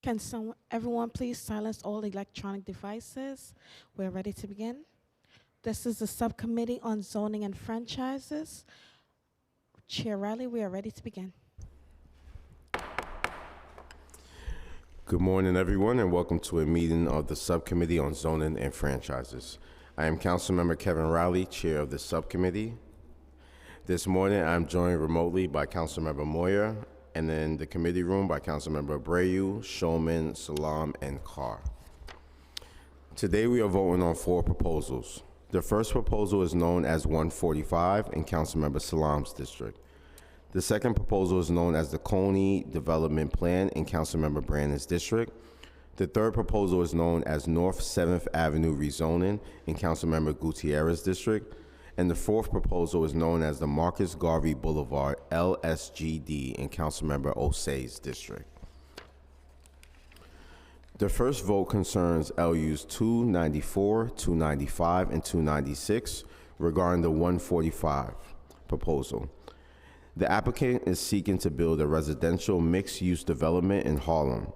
Can everyone please silence all electronic devices? We're ready to begin. This is the Subcommittee on Zoning and Franchises. Chair Riley, we are ready to begin. Good morning, everyone, and welcome to a meeting of the Subcommittee on Zoning and Franchises. I am Councilmember Kevin Riley, Chair of the Subcommittee. This morning, I'm joined remotely by Councilmember Moyer, and in the committee room by Councilmember Abreu, Shulman, Salam, and Carr. Today, we are voting on 4 proposals. The first proposal is known as 145 in Councilmember Salam's district. The second proposal is known as the Coney Development Plan in Councilmember Brandon's district. The third proposal is known as North 7th Avenue Rezoning in Councilmember Gutierrez's district. And the fourth proposal is known as the Marcus Garvey Boulevard LSGD in Councilmember Osei's district. The first vote concerns LUs 294, 295, and 296 regarding the 145 proposal. The applicant is seeking to build a residential mixed-use development in Harlem.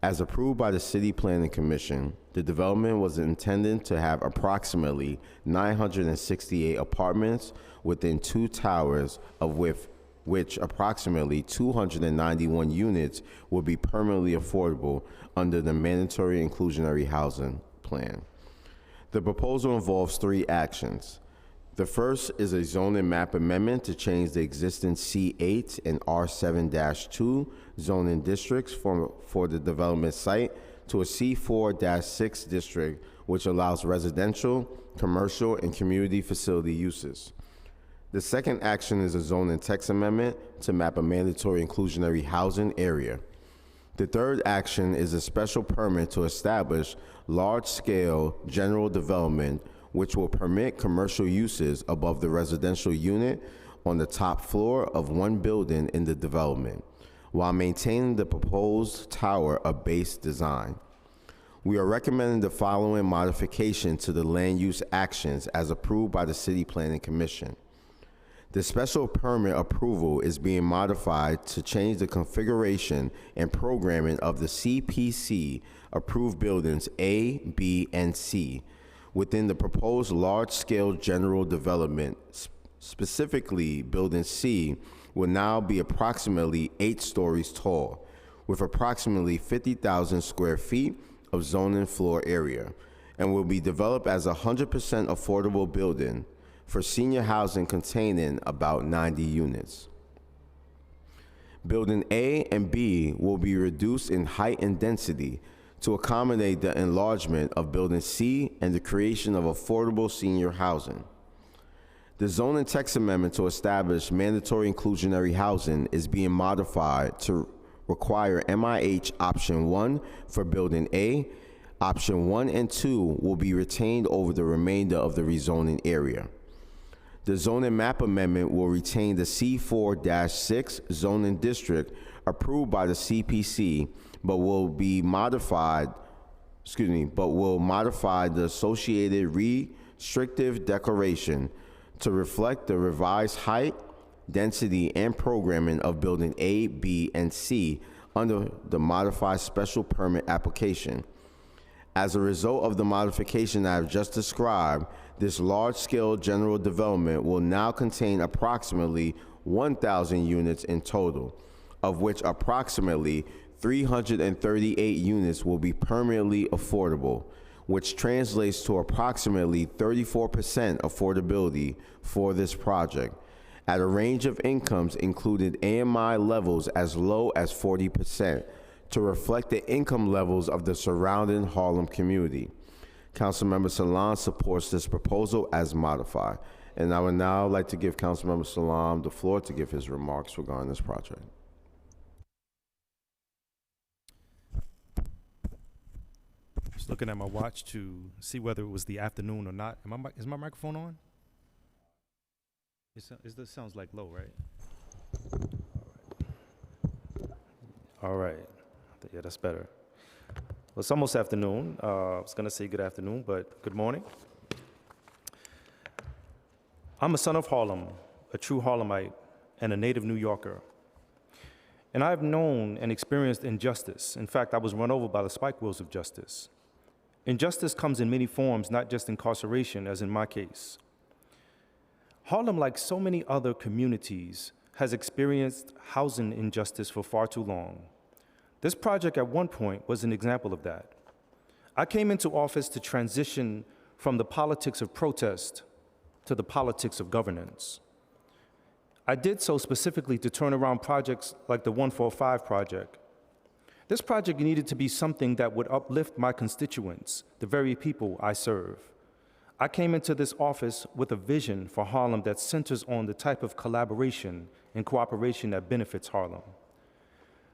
As approved by the City Planning Commission, the development was intended to have approximately 968 apartments within 2 towers, of which approximately 291 units will be permanently affordable under the Mandatory Inclusionary Housing Plan. The proposal involves 3 actions. The first is a zoning map amendment to change the existing C8 and R7-2 zoning districts for the development site to a C4-6 district, which allows residential, commercial, and community facility uses. The second action is a zoning text amendment to map a mandatory inclusionary housing area. The third action is a special permit to establish large-scale general development which will permit commercial uses above the residential unit on the top floor of one building in the development, while maintaining the proposed tower a base design. We are recommending the following modification to the land use actions as approved by the City Planning Commission. The special permit approval is being modified to change the configuration and programming of the CPC approved buildings A, B, and C within the proposed large-scale general development. Specifically, Building C will now be approximately 8 stories tall, with approximately 50,000 square feet of zoning floor area, and will be developed as a 100% affordable building for senior housing containing about 90 units. Building A and B will be reduced in height and density to accommodate the enlargement of Building C and the creation of affordable senior housing. The zoning text amendment to establish mandatory inclusionary housing is being modified to require MIH Option 1 for Building A. Option 1 and 2 will be retained over the remainder of the rezoning area. The zoning map amendment will retain the C4-6 zoning district approved by the CPC, but will modify the associated restrictive declaration to reflect the revised height, density, and programming of Building A, B, and C under the modified special permit application. As a result of the modification I have just described, this large-scale general development will now contain approximately 1,000 units in total, of which approximately 338 units will be permanently affordable, which translates to approximately 34% affordability for this project, at a range of incomes included AMI levels as low as 40%, to reflect the income levels of the surrounding Harlem community. Councilmember Salam supports this proposal as modified. And I would now like to give Councilmember Salam the floor to give his remarks regarding this project. Just looking at my watch to see whether it was the afternoon or not. Is my microphone on? This sounds like low, right? All right. Yeah, that's better. Well, it's almost afternoon. I was going to say good afternoon, but good morning. I'm a son of Harlem, a true Harlemite, and a native New Yorker. And I've known and experienced injustice. In fact, I was run over by the spike wheels of justice. Injustice comes in many forms, not just incarceration, as in my case. Harlem, like so many other communities, has experienced housing injustice for far too long. This project at one point was an example of that. I came into office to transition from the politics of protest to the politics of governance. I did so specifically to turn around projects like the 145 project. This project needed to be something that would uplift my constituents, the very people I serve. I came into this office with a vision for Harlem that centers on the type of collaboration and cooperation that benefits Harlem.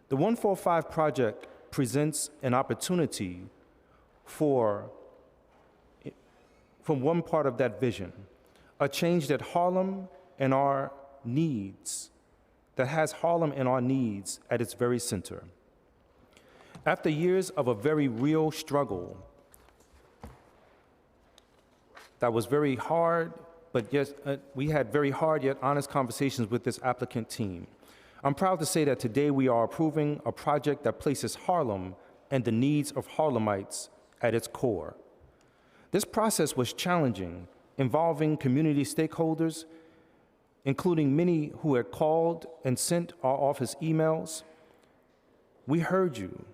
The 145 project presents an opportunity for from one part of that vision, a change that Harlem and our needs, that has Harlem and our needs at its very center. After years of a very real struggle that was very hard, but yet we had very hard yet honest conversations with this applicant team. I'm proud to say that today we are approving a project that places Harlem and the needs of Harlemites at its core. This process was challenging, involving community stakeholders, including many who had called and sent our office emails. We heard you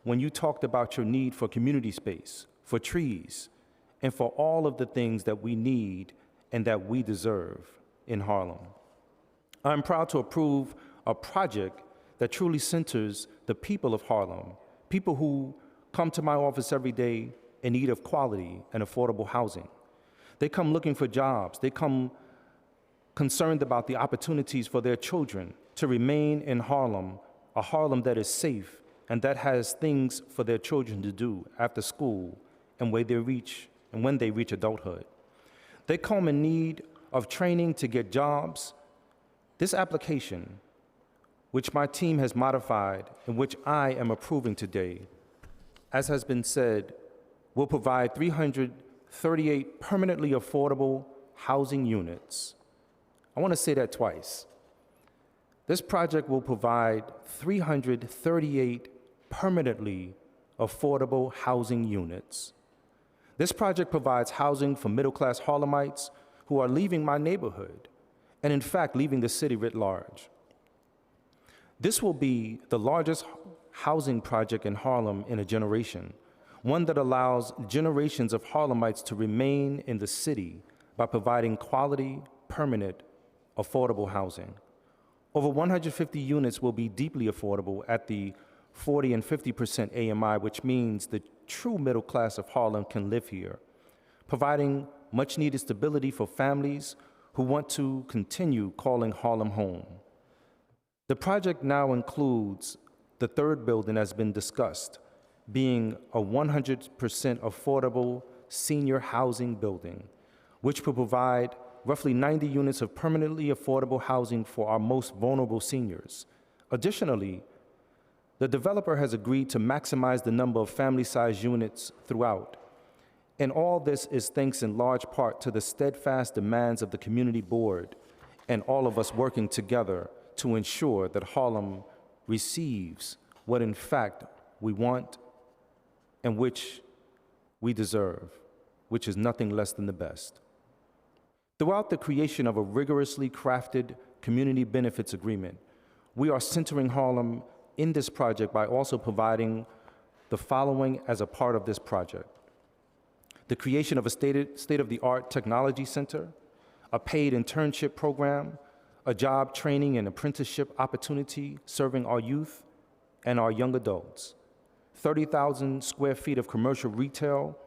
when you talked about your need for community space, for trees, and for all of the things that we need and that we deserve in Harlem. I'm proud to approve a project that truly centers the people of Harlem, people who come to my office every day in need of quality and affordable housing. They come looking for jobs. They come concerned about the opportunities for their children to remain in Harlem, a Harlem that is safe and that has things for their children to do after school and when they reach adulthood. They come in need of training to get jobs. This application, which my team has modified and which I am approving today, as has been said, will provide 338 permanently affordable housing units. I want to say that twice. This project will provide 338 permanently affordable housing units. This project provides housing for middle-class Harlemites who are leaving my neighborhood, and in fact, leaving the city writ large. This will be the largest housing project in Harlem in a generation, one that allows generations of Harlemites to remain in the city by providing quality, permanent, affordable housing. Over 150 units will be deeply affordable at the 40 and 50% AMI, which means the true middle class of Harlem can live here, providing much needed stability for families who want to continue calling Harlem home. The project now includes the third building that's been discussed, being a 100% affordable senior housing building, which will provide roughly 90 units of permanently affordable housing for our most vulnerable seniors. Additionally, the developer has agreed to maximize the number of family-sized units throughout. And all this is thanks in large part to the steadfast demands of the community board and all of us working together to ensure that Harlem receives what in fact we want and which we deserve, which is nothing less than the best. Throughout the creation of a rigorously crafted community benefits agreement, we are centering Harlem in this project by also providing the following as a part of this project: the creation of a state-of-the-art technology center, a paid internship program, a job training and apprenticeship opportunity serving our youth and our young adults, 30,000 square feet of commercial retail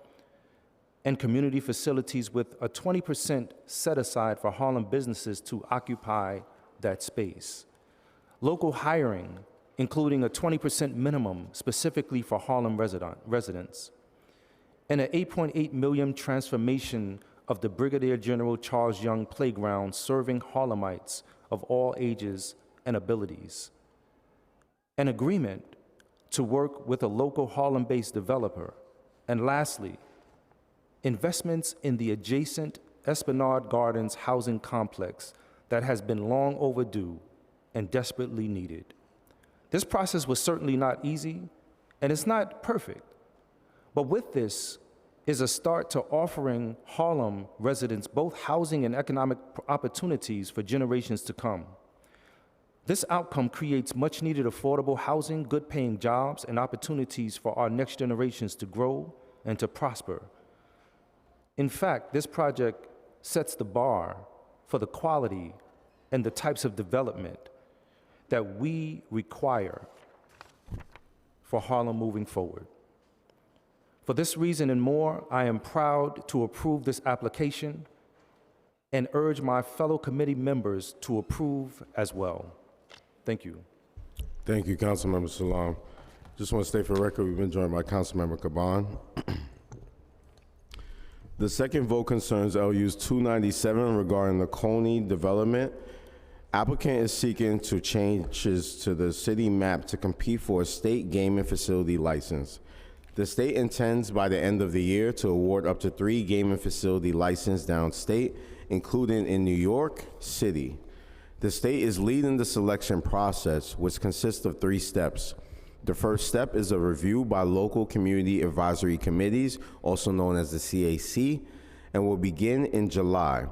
and community facilities with a 20% set aside for Harlem businesses to occupy that space, local hiring, including a 20% minimum specifically for Harlem residents, and an $8.8 million transformation of the Brigadier General Charles Young Playground serving Harlemites of all ages and abilities, an agreement to work with a local Harlem-based developer, and lastly, investments in the adjacent Esplanade Gardens housing complex that has been long overdue and desperately needed. This process was certainly not easy, and it's not perfect. But with this is a start to offering Harlem residents both housing and economic opportunities for generations to come. This outcome creates much needed affordable housing, good paying jobs, and opportunities for our next generations to grow and to prosper. In fact, this project sets the bar for the quality and the types of development that we require for Harlem moving forward. For this reason and more, I am proud to approve this application and urge my fellow committee members to approve as well. Thank you. Thank you, Councilmember Salam. Just want to state for the record, we've been joined by Councilmember Caban. The second vote concerns LU's 297 regarding the Coney development. Applicant is seeking to changes to the city map to compete for a state gaming facility license. The state intends by the end of the year to award up to 3 gaming facility licenses downstate, including in New York City. The state is leading the selection process, which consists of 3 steps. The first step is a review by local community advisory committees, also known as the CAC, and will begin in July.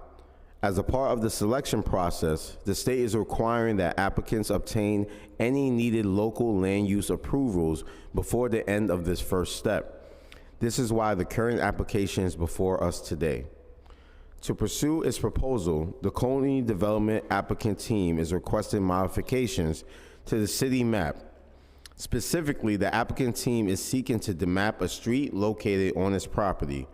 As a part of the selection process, the state is requiring that applicants obtain any needed local land use approvals before the end of this first step. This is why the current application is before us today. To pursue its proposal, the Coney Development applicant team is requesting modifications to the city map. Specifically, the applicant team is seeking to demap a street located on its property,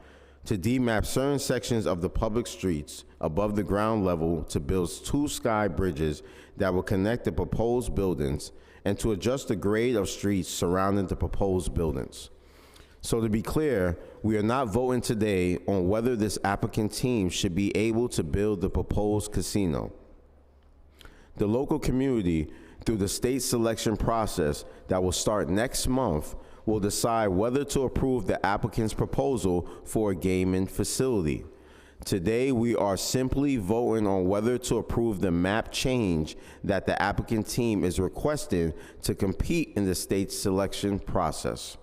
to demap certain sections of the public streets above the ground level to build 2 sky bridges that will connect the proposed buildings, and to adjust the grade of streets surrounding the proposed buildings. So to be clear, we are not voting today on whether this applicant team should be able to build the proposed casino. The local community, through the state selection process that will start next month, will decide whether to approve the applicant's proposal for a gaming facility. Today, we are simply voting on whether to approve the map change that the applicant team is requesting to compete in the state selection process.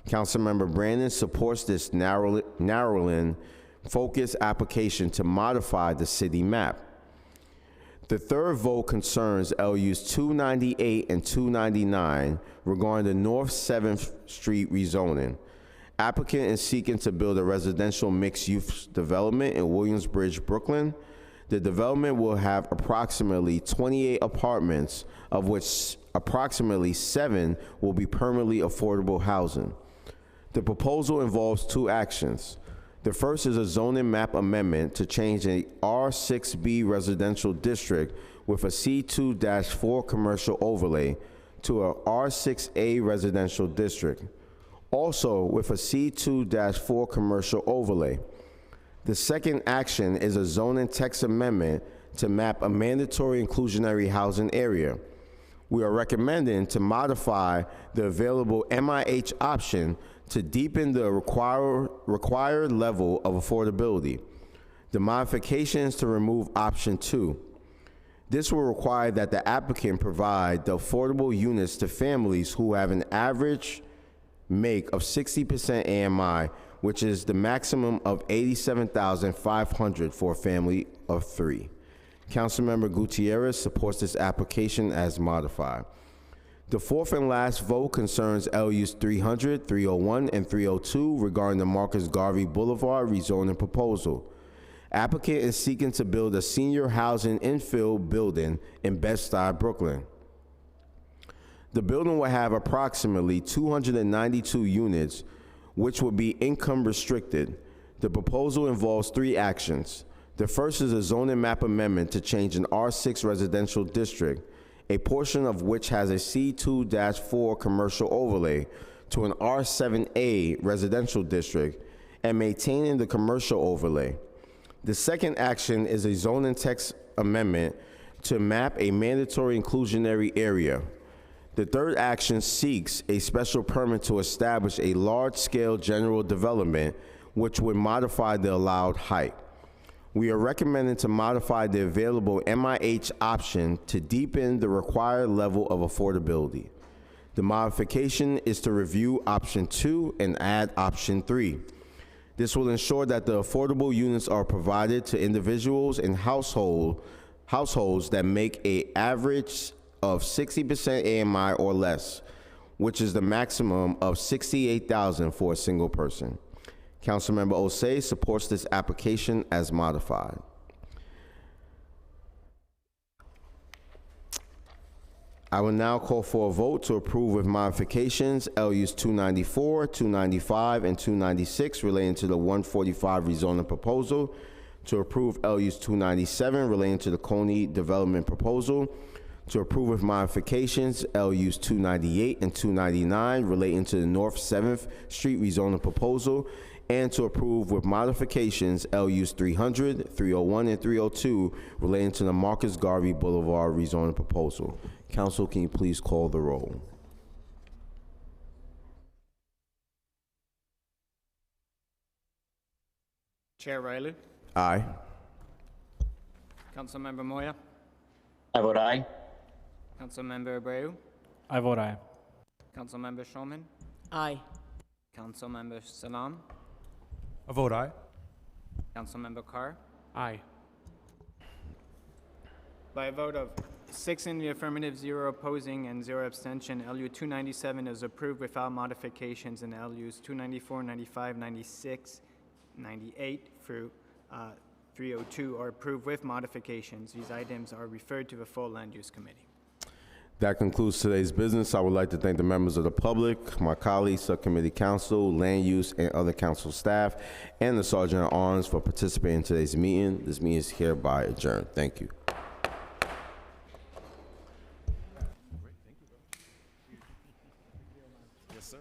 Councilmember Brandon supports this narrowing focused application to modify the city map. The third vote concerns LU's 298 and 299 regarding the North 7th Street rezoning. Applicant is seeking to build a residential mixed-use development in Williamsbridge, Brooklyn. The development will have approximately 28 apartments, of which approximately 7 will be permanently affordable housing. The proposal involves 2 actions. The first is a zoning map amendment to change a R6B residential district with a C2-4 commercial overlay to a R6A residential district, also with a C2-4 commercial overlay. The second action is a zoning text amendment to map a mandatory inclusionary housing area. We are recommending to modify the available MIH option to deepen the required level of affordability. The modification is to remove option 2. This will require that the applicant provide the affordable units to families who have an average make of 60% AMI, which is the maximum of $87,500 for a family of 3. Councilmember Gutierrez supports this application as modified. The fourth and last vote concerns LU's 300, 301, and 302 regarding the Marcus Garvey Boulevard rezoning proposal. Applicant is seeking to build a senior housing infill building in Bed-Stuy, Brooklyn. The building will have approximately 292 units, which will be income restricted. The proposal involves 3 actions. The first is a zoning map amendment to change an R6 residential district, a portion of which has a C2-4 commercial overlay, to an R7A residential district, and maintaining the commercial overlay. The second action is a zoning text amendment to map a mandatory inclusionary area. The third action seeks a special permit to establish a large-scale general development, which would modify the allowed height. We are recommending to modify the available MIH option to deepen the required level of affordability. The modification is to review option 2 and add option 3. This will ensure that the affordable units are provided to individuals and households that make an average of 60% AMI or less, which is the maximum of $68,000 for a single person. Councilmember Osei supports this application as modified. I will now call for a vote to approve with modifications LUs 294, 295, and 296 relating to the 145 rezoning proposal, to approve LUs 297 relating to the Coney development proposal, to approve with modifications LUs 298 and 299 relating to the North 7th Street rezoning proposal, and to approve with modifications LUs 300, 301, and 302 relating to the Marcus Garvey Boulevard rezoning proposal. Council, can you please call the roll? Chair Riley, Aye. Councilmember Moya, I vote aye. Councilmember Abreu, I vote aye. Councilmember Shulman, Aye. Councilmember Salam, I vote aye. Councilmember Carr. Aye. By a vote of 6 in the affirmative, 0 opposing, and 0 abstention, LU 297 is approved without modifications, and LUs 294, 95, 96, 98 through 302 are approved with modifications. These items are referred to the full Land Use Committee. That concludes today's business. I would like to thank the members of the public, my colleagues, subcommittee council, land use, and other council staff, and the Sergeant at Arms for participating in today's meeting. This meeting is hereby adjourned. Thank you. Yes, sir.